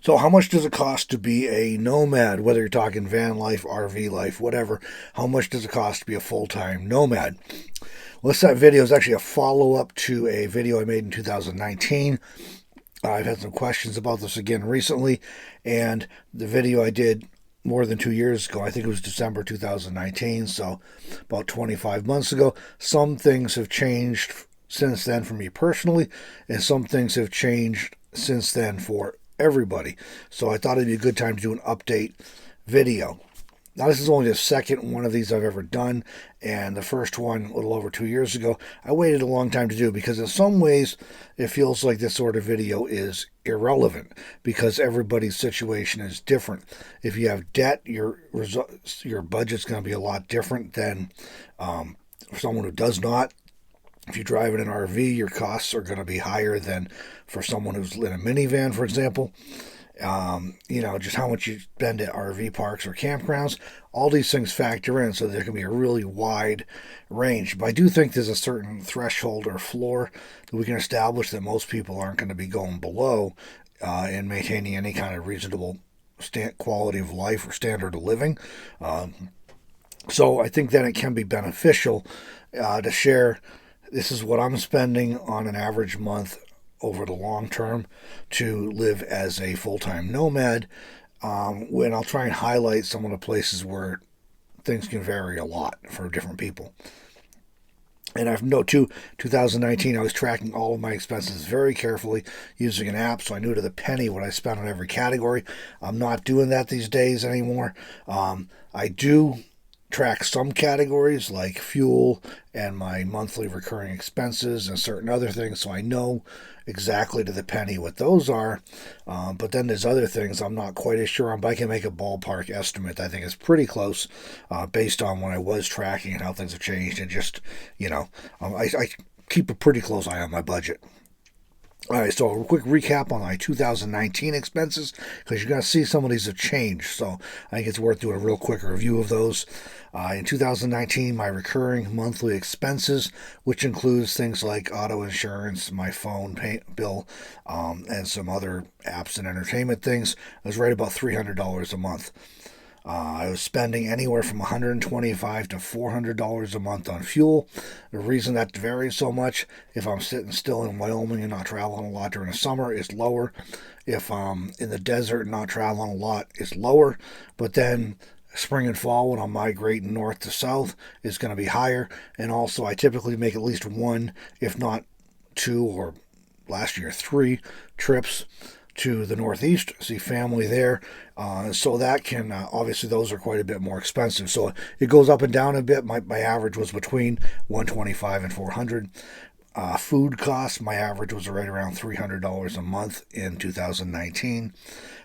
So how much does it cost to be a nomad, whether you're talking van life, RV life, whatever? How much does it cost to be a full-time nomad? Well, this video is actually a follow-up to a video I made in 2019. I've had some questions about this again recently, and the video I did more than 2 years ago, I think it was December 2019, so about 25 months ago. Some things have changed since then for me personally, and some things have changed since then for everybody. So I thought it'd be a good time to do an update video. Now, this is only the second one of these I've ever done, and the first one, a little over 2 years ago, I waited a long time to do because in some ways it feels like this sort of video is irrelevant because everybody's situation is different. If you have debt, your budget's going to be a lot different than for someone who does not. If you drive in an RV, your costs are going to be higher than for someone who's in a minivan, for example. Just how much you spend at RV parks or campgrounds. All these things factor in, so there can be a really wide range. But I do think there's a certain threshold or floor that we can establish that most people aren't going to be going below in maintaining any kind of reasonable quality of life or standard of living. So I think that it can be beneficial to share. This is what I'm spending on an average month over the long term to live as a full-time nomad. When I'll try and highlight some of the places where things can vary a lot for different people. And I've know too, 2019, I was tracking all of my expenses very carefully using an app, so I knew to the penny what I spent on every category. I'm not doing that these days anymore. I do track some categories like fuel and my monthly recurring expenses and certain other things, so I know exactly to the penny what those are. But then there's other things I'm not quite as sure on, but I can make a ballpark estimate. I think it's pretty close based on when I was tracking and how things have changed, and just, I keep a pretty close eye on my budget. All right, so a quick recap on my 2019 expenses, because you're going to see some of these have changed. So I think it's worth doing a real quick review of those. In 2019, my recurring monthly expenses, which includes things like auto insurance, my phone bill, and some other apps and entertainment things, was right about $300 a month. I was spending anywhere from $125 to $400 a month on fuel. The reason that varies so much, if I'm sitting still in Wyoming and not traveling a lot during the summer, it's lower. If I'm in the desert and not traveling a lot, it's lower. But then spring and fall, when I'm migrating north to south, is going to be higher. And also, I typically make at least one, if not two, or last year 3 trips to the Northeast, see family there. So that can, obviously those are quite a bit more expensive. So it goes up and down a bit. My average was between $125 and $400. Food costs, my average was right around $300 a month in 2019.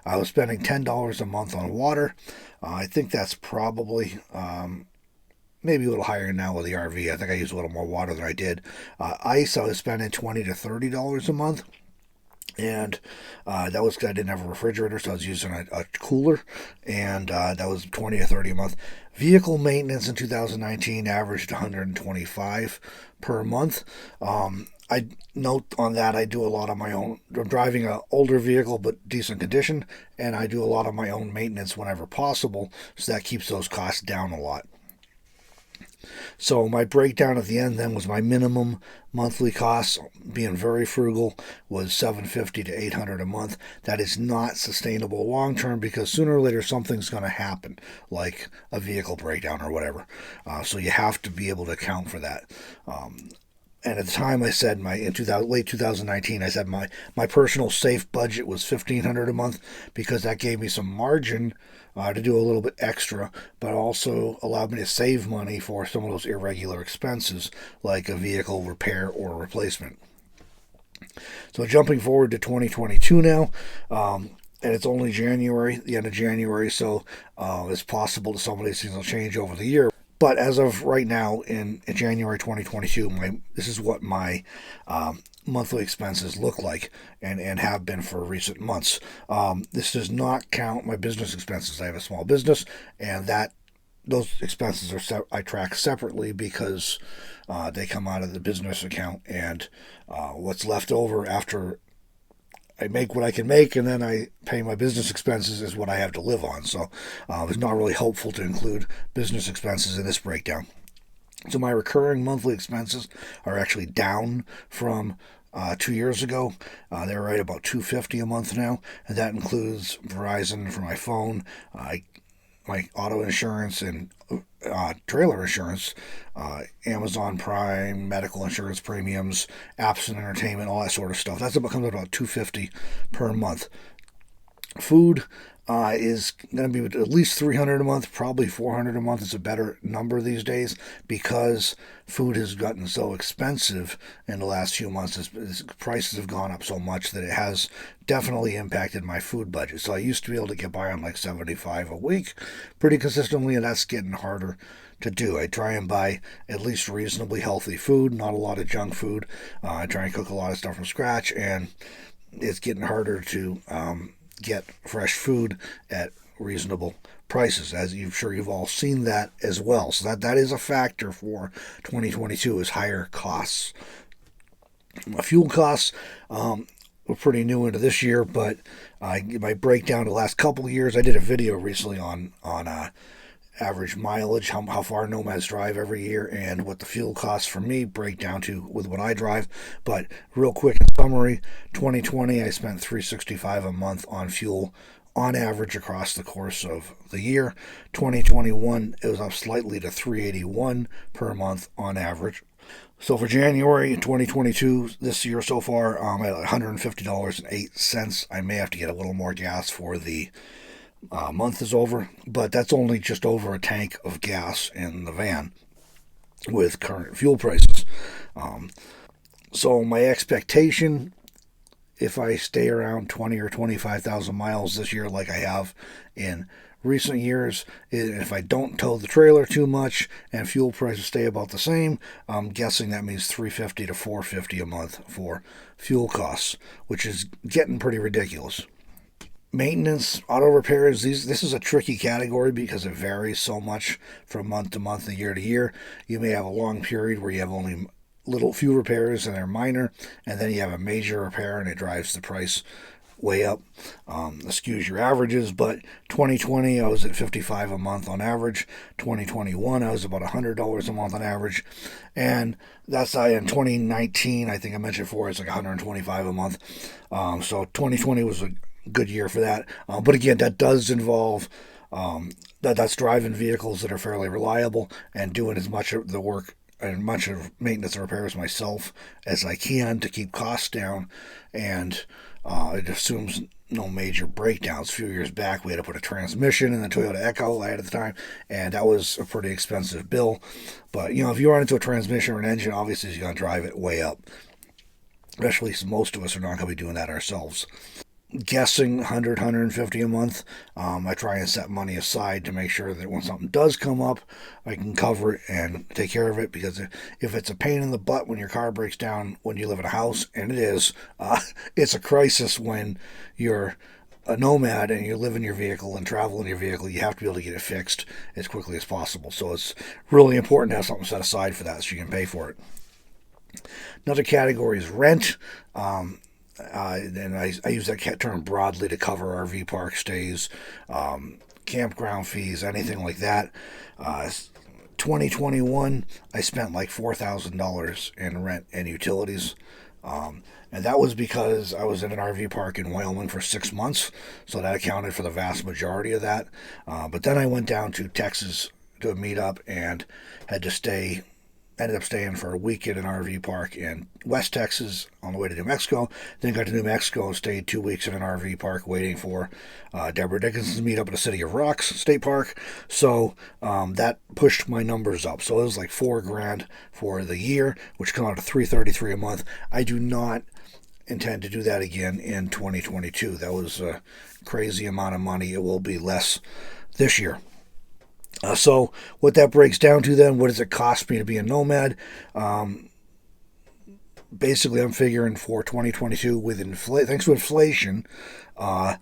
I was spending $10 a month on water. I think that's probably maybe a little higher now with the RV. I think I use a little more water than I did. Ice, I was spending $20 to $30 a month. And that was because I didn't have a refrigerator, so I was using a cooler, and that was $20 to $30 a month. Vehicle maintenance in 2019 averaged $125 per month. I note on that I do a lot of my own. I'm driving an older vehicle but decent condition, and I do a lot of my own maintenance whenever possible, so that keeps those costs down a lot. So my breakdown at the end then was my minimum monthly costs, being very frugal, was $750 to $800 a month. That is not sustainable long term because sooner or later something's going to happen, like a vehicle breakdown or whatever. So you have to be able to account for that. And at the time, I said late 2019, I said my personal safe budget was $1,500 a month because that gave me some margin to do a little bit extra, but also allowed me to save money for some of those irregular expenses like a vehicle repair or replacement. So jumping forward to 2022 now, and it's only January, the end of January, so it's possible that some of these things will change over the year. But as of right now, in January 2022, this is what my monthly expenses look like and have been for recent months. This does not count my business expenses. I have a small business, and those expenses I track separately because they come out of the business account, and what's left over after I make what I can make, and then I pay my business expenses is what I have to live on. So it's not really helpful to include business expenses in this breakdown. So my recurring monthly expenses are actually down from 2 years ago. They're right about $250 a month now, and that includes Verizon for my phone, my auto insurance, and trailer insurance, Amazon Prime, medical insurance premiums, apps and entertainment, all that sort of stuff. That's about comes out about $250 per month. Food is going to be at least $300 a month, probably $400 a month is a better number these days, because food has gotten so expensive in the last few months. Prices have gone up so much that it has definitely impacted my food budget. So I used to be able to get by on like $75 a week pretty consistently, and that's getting harder to do. I try and buy at least reasonably healthy food, not a lot of junk food. I try and cook a lot of stuff from scratch, and it's getting harder to get fresh food at reasonable prices, as I'm sure you've all seen that as well. So that is a factor for 2022, is higher costs. Fuel costs, we're pretty new into this year, but my breakdown the last couple of years, I did a video recently on average mileage, how far nomads drive every year, and what the fuel costs for me break down to with what I drive. But real quick in summary, 2020 I spent $365 a month on fuel on average across the course of the year. 2021 it was up slightly to $381 per month on average. So for January 2022, this year so far, I'm at $150.08. I may have to get a little more gas for the month is over, but that's only just over a tank of gas in the van with current fuel prices. So my expectation, if I stay around 20 or 25,000 miles this year like I have in recent years, if I don't tow the trailer too much and fuel prices stay about the same, I'm guessing that means $350 to $450 a month for fuel costs, which is getting pretty ridiculous. Maintenance, auto repairs, this is a tricky category because it varies so much from month to month and year to year. You may have a long period where you have only few repairs and they're minor, and then you have a major repair and it drives the price way up, skews your averages. But 2020 I was at $55 a month on average. 2021 I was about $100 a month on average, and that's in 2019 I think I mentioned before it's like $125 a month. So 2020 was a good year for that, but again, that does involve that's driving vehicles that are fairly reliable and doing as much of the work and much of maintenance and repairs myself as I can to keep costs down, and it assumes no major breakdowns. A few years back we had to put a transmission in the Toyota Echo I had at the time, and that was a pretty expensive bill. But if you run into a transmission or an engine, obviously you're going to drive it way up, especially since most of us are not going to be doing that ourselves. Guessing $100, $150 a month. I try and set money aside to make sure that when something does come up, I can cover it and take care of it, because if it's a pain in the butt when your car breaks down when you live in a house, and it is, it's a crisis when you're a nomad and you live in your vehicle and travel in your vehicle. You have to be able to get it fixed as quickly as possible. So it's really important to have something set aside for that so you can pay for it. Another category is rent. And I use that term broadly to cover RV park stays, campground fees, anything like that. 2021, I spent like $4,000 in rent and utilities. And that was because I was in an RV park in Wyoming for 6 months, so that accounted for the vast majority of that. But then I went down to Texas to a meetup and had to ended up staying for a week at an RV park in West Texas on the way to New Mexico. Then got to New Mexico and stayed 2 weeks in an RV park waiting for Deborah Dickinson's meetup at the City of Rocks State Park. So that pushed my numbers up. So it was like $4,000 for the year, which come out to $333 a month. I do not intend to do that again in 2022. That was a crazy amount of money. It will be less this year. So what that breaks down to then, what does it cost me to be a nomad? Basically, I'm figuring for 2022 with thanks to inflation, I'm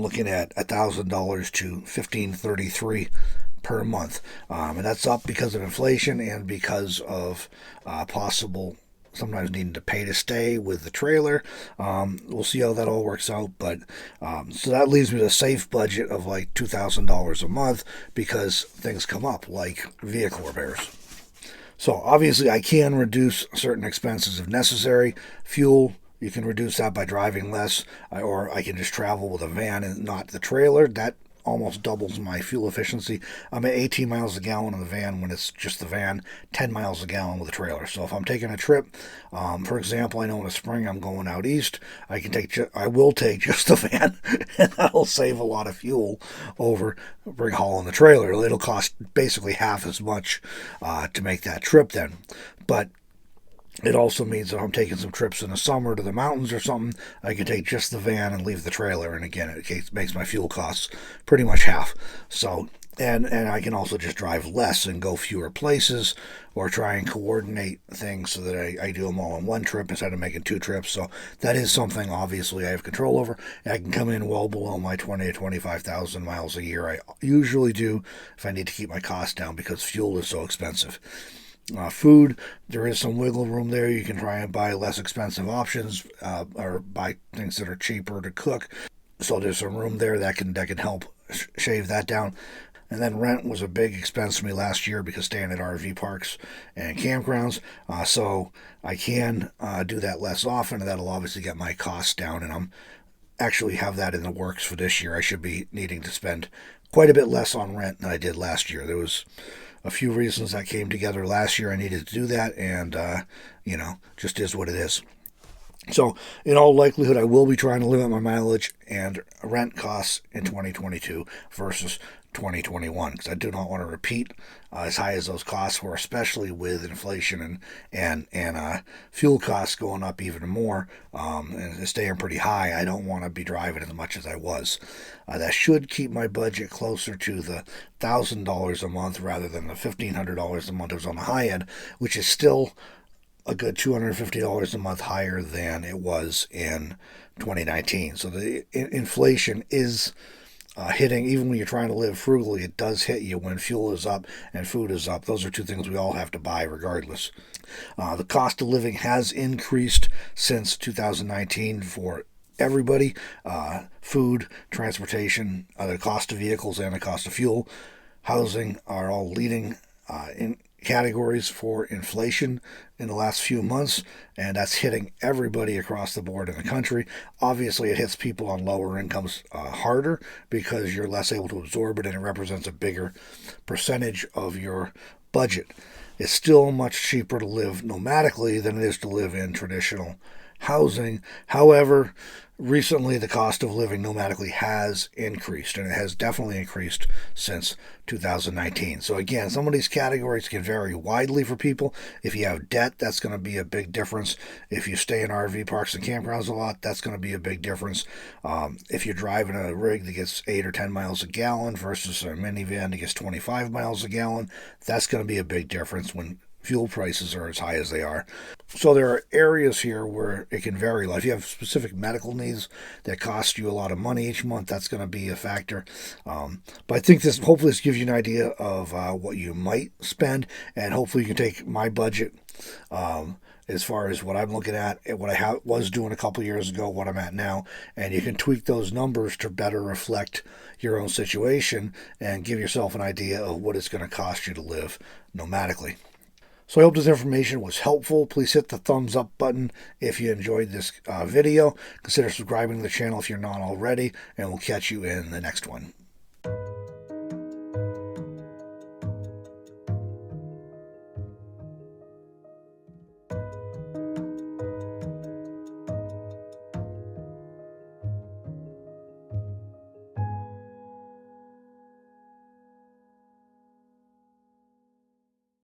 looking at $1,000 to $1,533 per month, and that's up because of inflation and because of possible sometimes needing to pay to stay with the trailer. We'll see how that all works out. But so that leaves me with a safe budget of like $2,000 a month because things come up like vehicle repairs. So obviously I can reduce certain expenses if necessary. Fuel, you can reduce that by driving less, or I can just travel with a van and not the trailer. That almost doubles my fuel efficiency. I'm at 18 miles a gallon in the van when it's just the van, 10 miles a gallon with the trailer. So if I'm taking a trip, for example, I know in the spring I'm going out east, I will take just the van, and that'll save a lot of fuel over hauling the trailer. It'll cost basically half as much to make that trip then. But it also means that if I'm taking some trips in the summer to the mountains or something, I can take just the van and leave the trailer. And again, it makes my fuel costs pretty much half. So, and I can also just drive less and go fewer places, or try and coordinate things so that I do them all in one trip instead of making two trips. So that is something obviously I have control over. I can come in well below my 20 to 25,000 miles a year. I usually do if I need to keep my costs down because fuel is so expensive. Food, there is some wiggle room there. You can try and buy less expensive options, or buy things that are cheaper to cook. So there's some room there that can help shave that down. And then rent was a big expense for me last year because staying at RV parks and campgrounds. So I can do that less often, and that'll obviously get my costs down. And I'm actually have that in the works for this year. I should be needing to spend quite a bit less on rent than I did last year. There was a few reasons that came together last year. I needed to do that, and just is what it is. So in all likelihood, I will be trying to limit my mileage and rent costs in 2022 versus 2021, because I do not want to repeat as high as those costs were, especially with inflation and fuel costs going up even more, and staying pretty high. I don't want to be driving as much as I was. That should keep my budget closer to the $1,000 a month rather than the $1,500 a month. It was on the high end, which is still a good $250 a month higher than it was in 2019. So the inflation is hitting, even when you're trying to live frugally, it does hit you when fuel is up and food is up. Those are two things we all have to buy regardless. The cost of living has increased since 2019 for everybody. Food, transportation, the cost of vehicles, and the cost of fuel. Housing are all leading in categories for inflation in the last few months, and that's hitting everybody across the board in the country. Obviously, it hits people on lower incomes harder because you're less able to absorb it, and it represents a bigger percentage of your budget. It's still much cheaper to live nomadically than it is to live in traditional housing. However, recently the cost of living nomadically has increased, and it has definitely increased since 2019. So again, some of these categories can vary widely for people. If you have debt, that's going to be a big difference. If you stay in RV parks and campgrounds a lot, that's going to be a big difference. If you're driving a rig that gets 8 or 10 miles a gallon versus a minivan that gets 25 miles a gallon, that's going to be a big difference when fuel prices are as high as they are. So there are areas here where it can vary. Like if you have specific medical needs that cost you a lot of money each month, that's going to be a factor. But I think hopefully this gives you an idea of what you might spend, and hopefully you can take my budget as far as what I'm looking at, what I was doing a couple years ago, what I'm at now, and you can tweak those numbers to better reflect your own situation and give yourself an idea of what it's going to cost you to live nomadically. So I hope this information was helpful. Please hit the thumbs up button if you enjoyed this video. Consider subscribing to the channel if you're not already, and we'll catch you in the next one.